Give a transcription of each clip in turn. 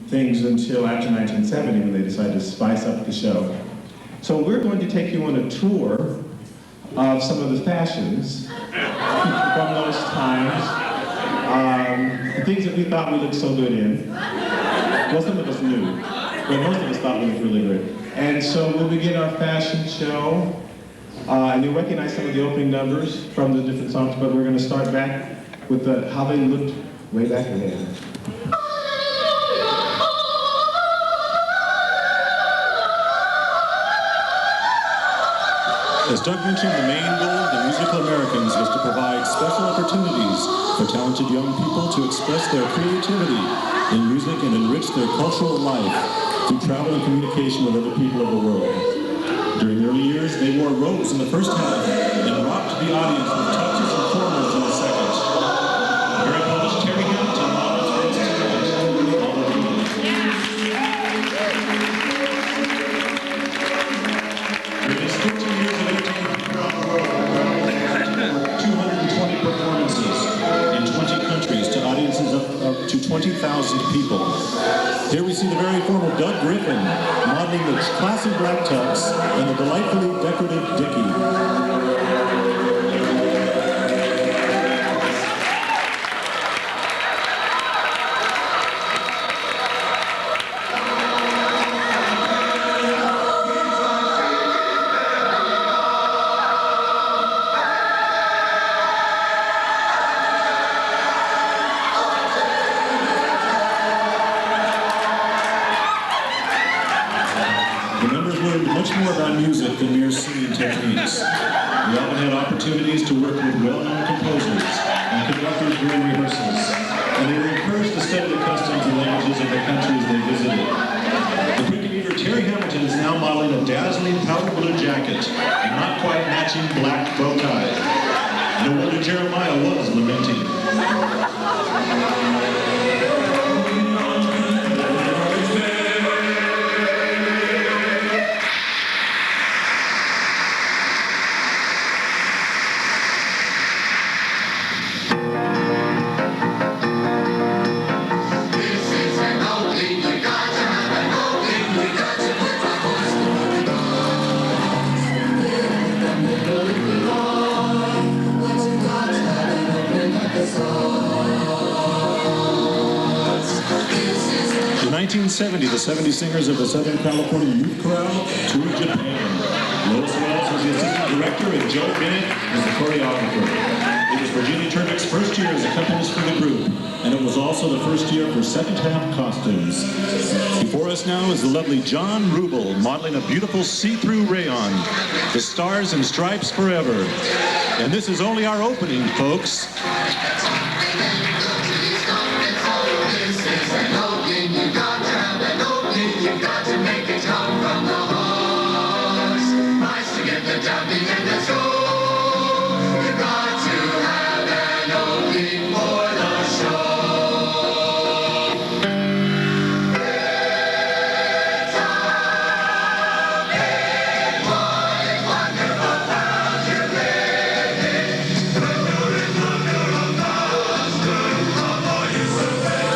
things until after 1970 when they decided to spice up the show. So we're going to take you on a tour of some of the fashions from those times, things that we thought we looked so good in. Well, some of us knew, but most of us thought we looked really good. And so we'll begin our fashion show, and you'll recognize some of the opening numbers from the different songs, but we're going to start back with how they looked way back then. As Doug mentioned, the main goal of the Musical Americans was to provide special opportunities for talented young people to express their creativity in music and enrich their cultural life through travel and communication with other people of the world. During the early years, they wore robes in the first half and rocked the audience with touches and formals in the second. Very polished Terry Hamilton models for instance. During his 15 years of entertainment throughout the world, 220 performances in 20 countries to audiences of up to 20,000 people. Here we see the very formal Doug Griffin modeling the classy black tux and the delightfully decorative Dickie. Much more about music than mere singing techniques. We often had opportunities to work with well-known composers and conductors during rehearsals, and they were encouraged to study the customs and languages of the countries they visited. The cricketer Terry Hamilton is now modeling a dazzling powder blue jacket and not quite matching black bow tie. No wonder Jeremiah was lamenting. In 1970, the 70 singers of the Southern California Youth Chorale toured Japan. Lois Wells was the assistant director and Joe Bennett was the choreographer. It was Virginia Turbick's first year as accompanist for the group, and it was also the first year for second-half costumes. Before us now is the lovely John Rubel modeling a beautiful see-through rayon, the Stars and Stripes Forever. And this is only our opening, folks. You got to make it come from the heart. Nice to get the jumping and the score. You got to have an opening for the show. It's a big, wide, wonderful world you live in. The beautiful costume of all you will wear.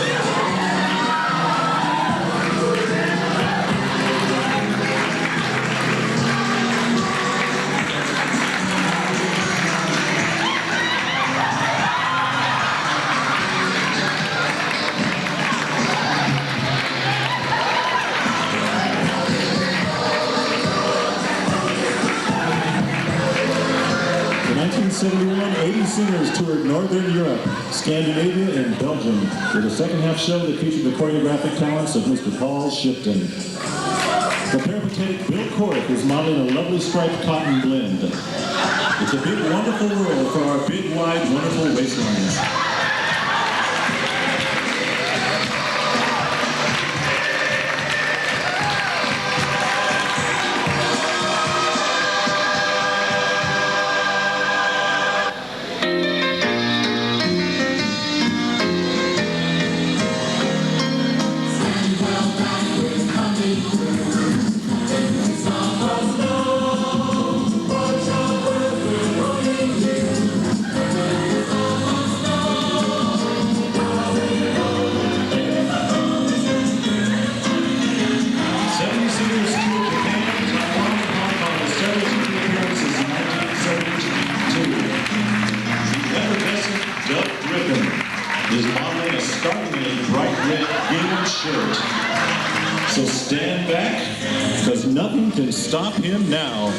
In 1971, 80 singers toured Northern Europe, Scandinavia, and Belgium with a second-half show that featured the choreographic talents of Mr. Paul Shipton. The peripatetic Bill Cork is modeling a lovely striped cotton blend. It's a big, wonderful world for our big, wide, wonderful waistlines. red gingham shirt. So stand back, because nothing can stop him now.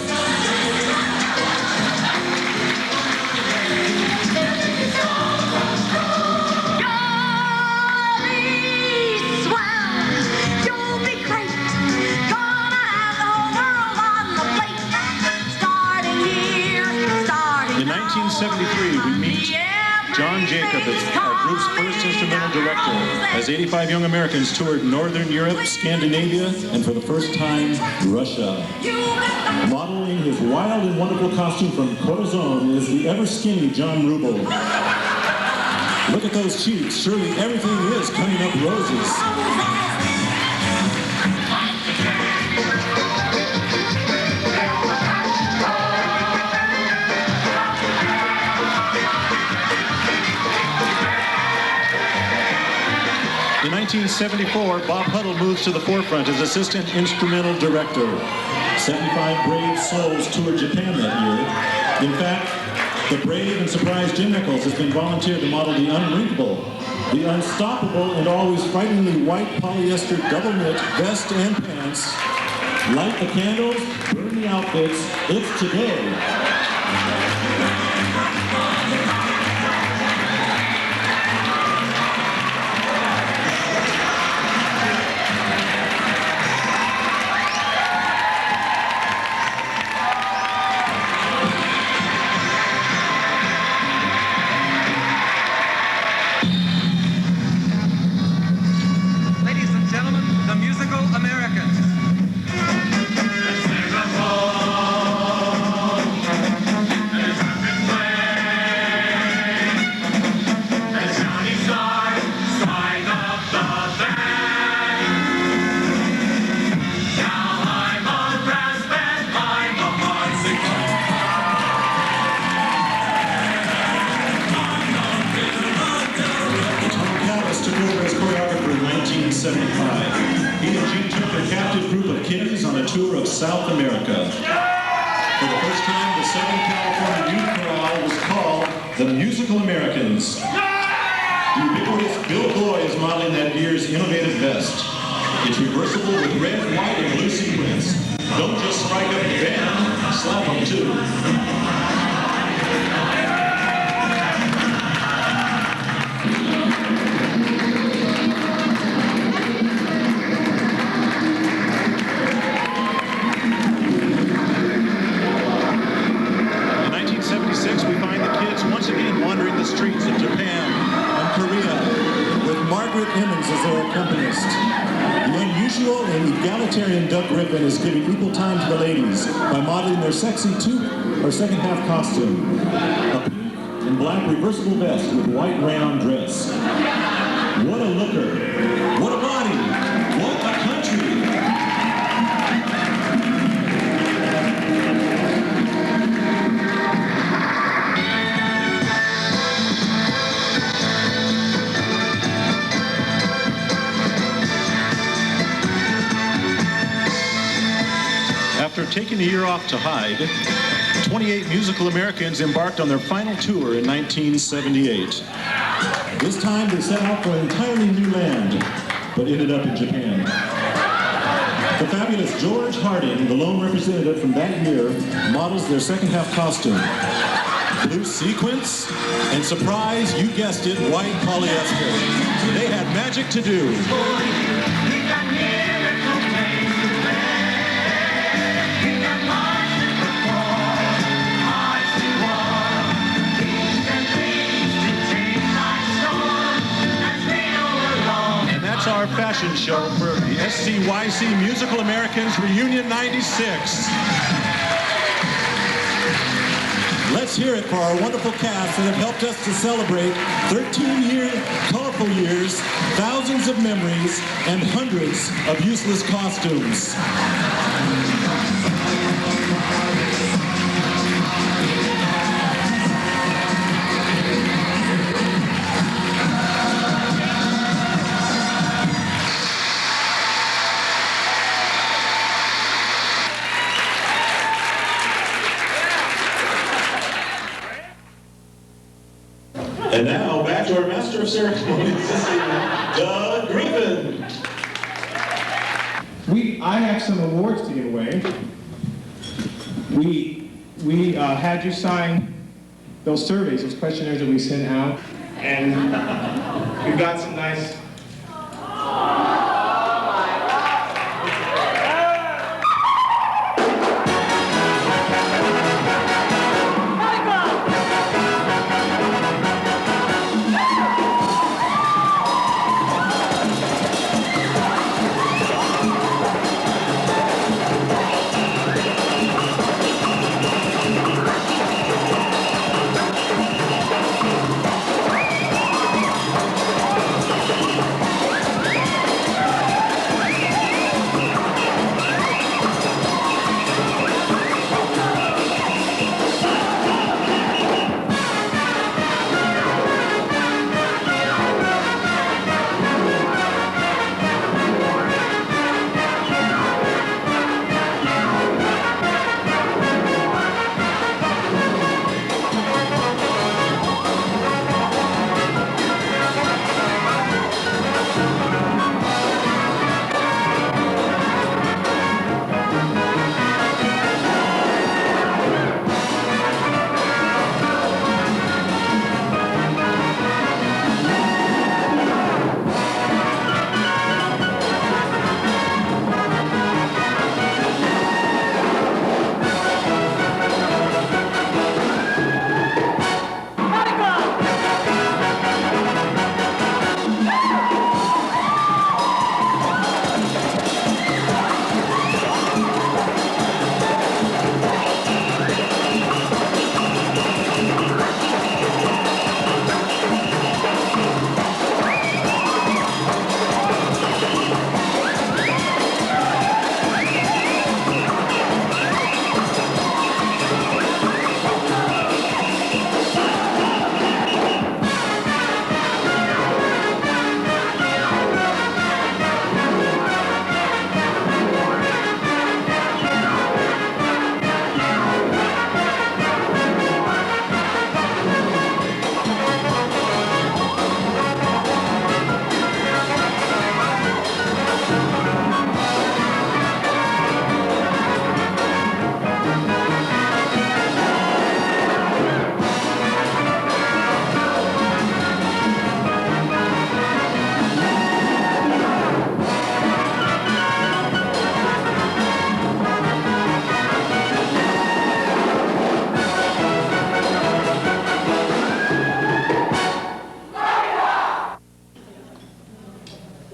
In 1973, we meet John Jacob as our group's first instrumental director, as 85 young Americans toured Northern Europe, Scandinavia, and for the first time, Russia. Modeling his wild and wonderful costume from Corazon is the ever-skinny John Rubel. Look at those cheeks. Surely everything is coming up roses. In 1974, Bob Huddle moves to the forefront as assistant instrumental director. 75 brave souls toured Japan that year. In fact, the brave and surprised Jim Nichols has been volunteered to model the unwrinkable, the unstoppable, and always frighteningly white polyester double knit vest and pants. Light the candles, burn the outfits, it's today. He and Gene took a captive group of kiddies on a tour of South America. For the first time, the Southern California youth chorale was called the Musical Americans. The ubiquitous Bill Boy is modeling that year's innovative vest. It's reversible with red, white, and blue sequins. Don't just strike up the band, slap them too. Streets of Japan and Korea, with Margaret Emmons as their accompanist. The unusual and egalitarian Duck Rippin is giving equal time to the ladies by modeling their sexy second half costume. A pink and black reversible vest with white rayon dress. What a looker! What a body! What a country! After taking a year off to hide, 28 Musical Americans embarked on their final tour in 1978. This time they set out for an entirely new land, but ended up in Japan. The fabulous George Harding, the lone representative from that year, models their second half costume. Blue sequins, and surprise, you guessed it, white polyester. They had magic to do. Our fashion show for the SCYC Musical Americans Reunion 96. Let's hear it for our wonderful cast that have helped us to celebrate 13 colorful years, thousands of memories, and hundreds of useless costumes. And now, back to our master of ceremonies, Doug Griffin. I have some awards to give away. We had you sign those surveys, those questionnaires that we sent out, and we got some nice.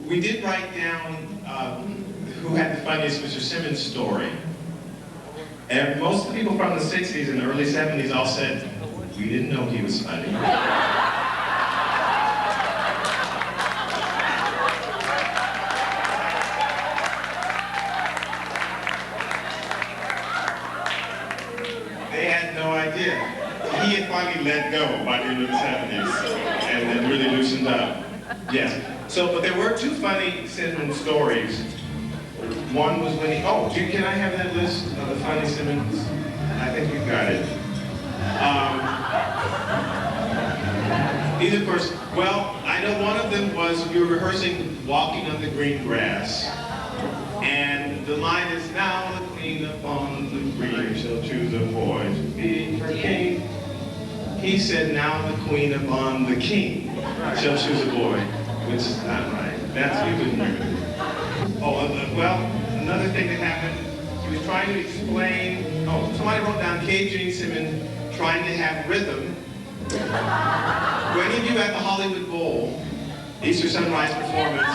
We did write down who had the funniest Mr. Simmonds story. And most of the people from the 60s and the early 70s all said, we didn't know he was funny. They had no idea. He had finally let go by the end of the 70s and then really loosened up. Yes. So, but there were two funny Simmonds stories. One was when he, can I have that list of the funny Simmonds? I think you got it. These, of course, well, I know one of them was we were rehearsing Walking on the Green Grass. And the line is, now the queen upon the green shall choose a boy to be her king. He said, now the queen upon the king shall choose a boy. Which is not right. That's, you couldn't hear it. Well, another thing that happened, he was trying to explain, somebody wrote down K. Gene Simmonds trying to have rhythm. For any of you at the Hollywood Bowl, Easter sunrise performance,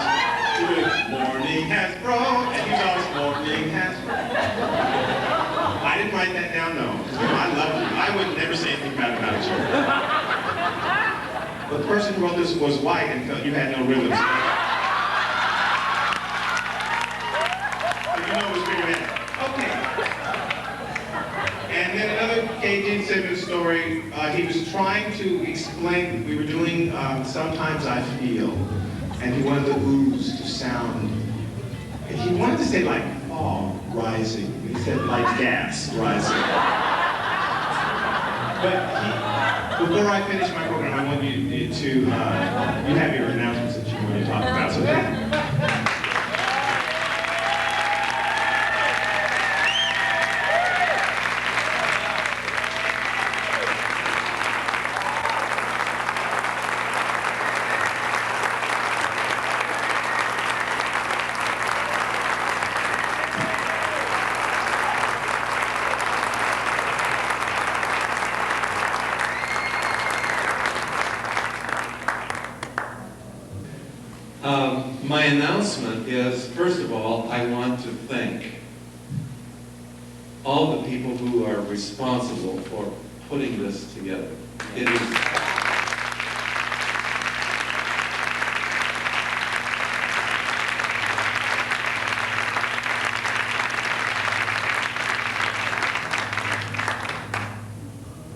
he would, morning has broke, and he was always, morning has broke. I didn't write that down, no. I love you. I would never say anything bad about you. But the person who wrote this was white and felt you had no rhythm. So you know it was figured out. Okay. And then another K. Gene Simmonds story, he was trying to explain, we were doing Sometimes I Feel, and he wanted the oohs to sound. And he wanted to say like fog rising. He said like gas rising. But before I finish my program, I want you to, you have your announcements that you want to talk about. So announcement is, first of all, I want to thank all the people who are responsible for putting this together. It is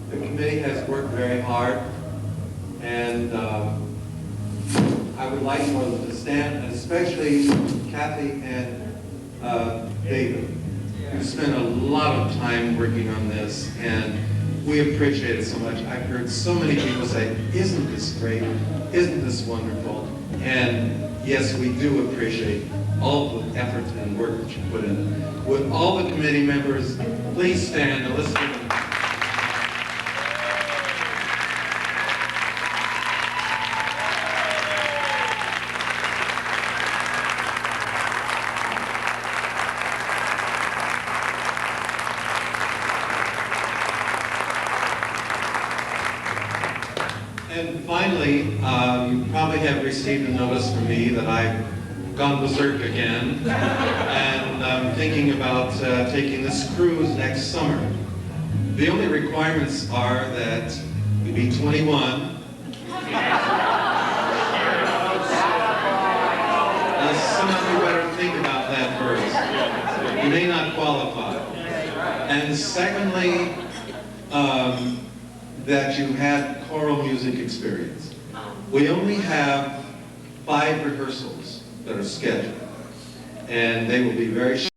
the committee has worked very hard, and I would like for them to stand, and especially Kathy and David, who spent a lot of time working on this, and we appreciate it so much. I've heard so many people say, isn't this great? Isn't this wonderful? And yes, we do appreciate all the effort and work that you put in. Would all the committee members please stand and let's give them. And finally, you probably have received a notice from me that I've gone berserk again, and I'm thinking about taking this cruise next summer. The only requirements are that you be 21. Some of you better think about that first. You may not qualify. And secondly, that you had choral music experience. We only have 5 rehearsals that are scheduled, and they will be very short.